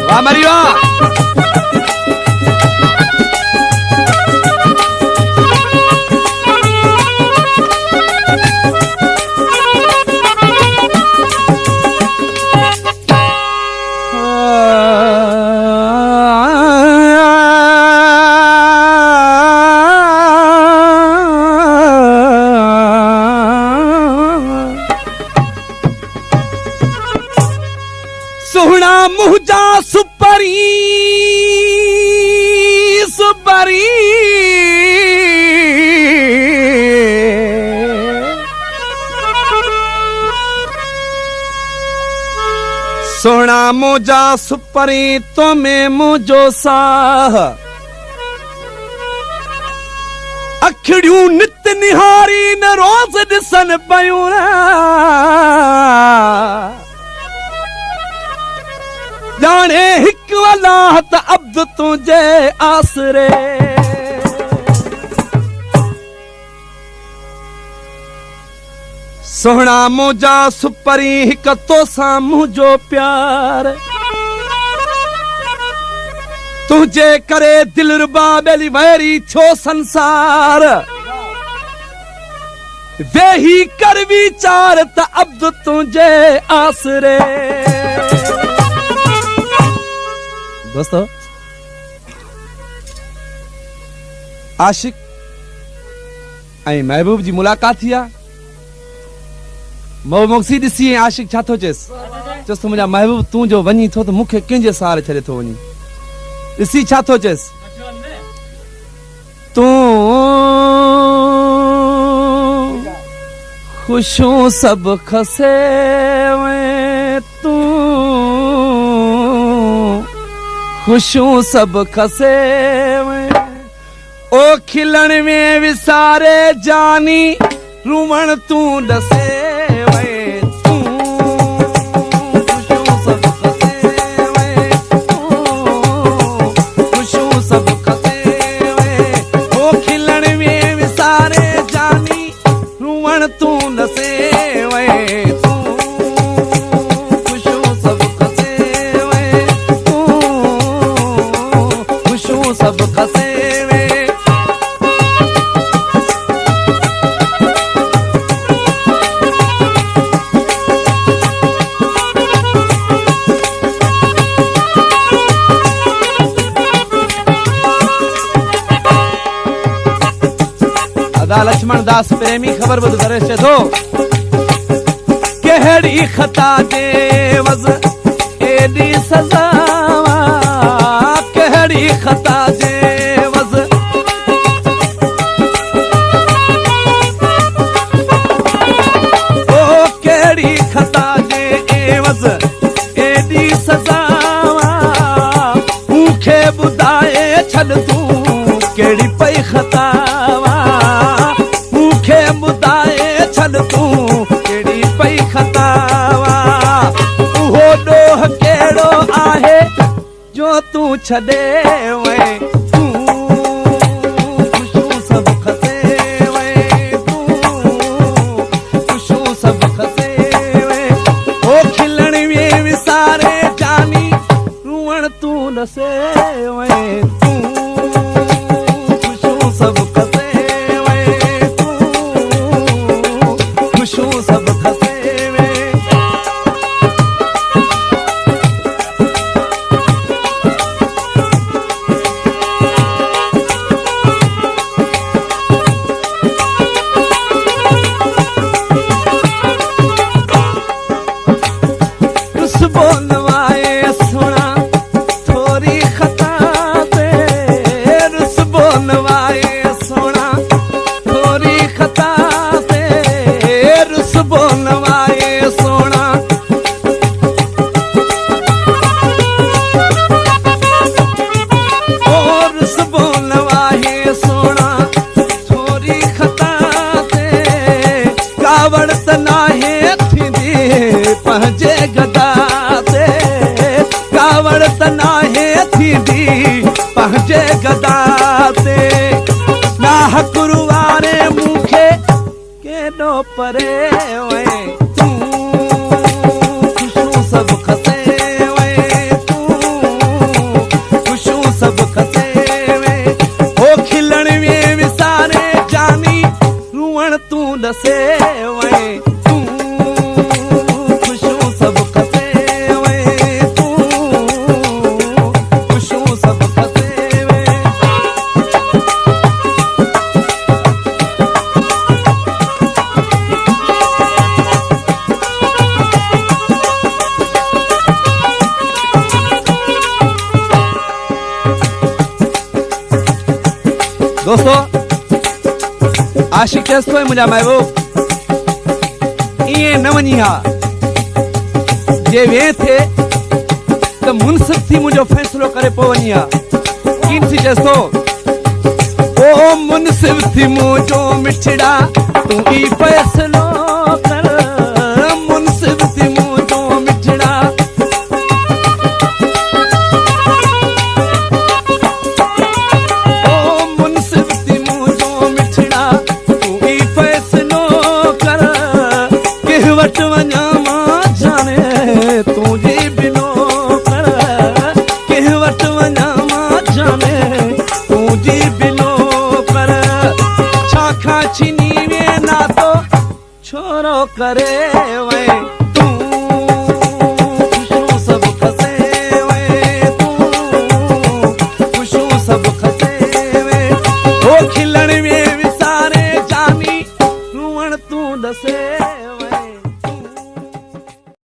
वाह मरिया सोहना मुहजा सुपरी सुपरी सोहना मुहजा सुपरी तो में मुझो साह अखड़ियूं नित निहारी न रोज दिसन पयूं जाने हिक अल्लाह त अब्द तुझे आसरे सोहना मुझा सुपरी हिक तोसां मुझो प्यार तुझे करे दिल रुबा बेली वैरी छो संसार वेही कर विचार त अब्द तुझे आसरे दोस्तों आशिक ऐं महबूब जी मुलाकात थी आहे मोक्सी ॾिसी आशिक छा थो चएसि चएसि तो मुंहिंजा महबूब तूं जो वञी थो त मूंखे कंहिंजे सहारे छॾे थो वञी ॾिसी छा थो चएसि तूं ख़ुशियूं सभु खसे तूं खुशियूं सब खसे ओ खिलण में विसारे जानी रूमण तू डसे लक्ष्मण दास प्रेमी खबर बुध करे छे थो केहड़ी खता जे वज एडी सजा केहड़ी खता जे वज ओ केहड़ी खता जे वज एडी सजा मूंखे बुधाए छल तू केड़ी पई खता तू केड़ी पई खतावा उहो डोह केड़ो आहे जो तू छॾे वे तूं खुशियूं सभु खसे वे तूं खुशियूं सभु खसे वे ओ खिलण में विसारे जानी रूअण तू नसे वे तूं खुशियूं सभु खसे पंहिंजे गदा ते कावड़ त नाहे थींदी पंहिंजे गदा ते नाह गुरुवारे मूंखे केॾो परे वे तूं सब खसे वे तू खुशू सब खसे वे ओ खिलण वे विसारे जानी रुवण तू नसे वे तू खुशू सब खसे वे तू खुशू सब खसे वे। दोस्तों आशिक चएसि थो मुंहिंजा महबूब ईअं न वञी हा जे वेह थिए त मुनसिफ़ थी मुंहिंजो फ़ैसिलो करे पोइ वञी हा कीन सी चएसि थो ओ मुनसिफ़ थी मुंहिंजो मिठड़ा तूं ई फ़ैसिलो कर मुनसिफ़ थी मुंहिंजो मिठड़ा वट वञा मां जाने तुंहिंजे बिनो कर कंहिं वटि वञा मां जाने तुंहिंजे बिनो कर छा खां छिनी वे नातो छोरो करे वए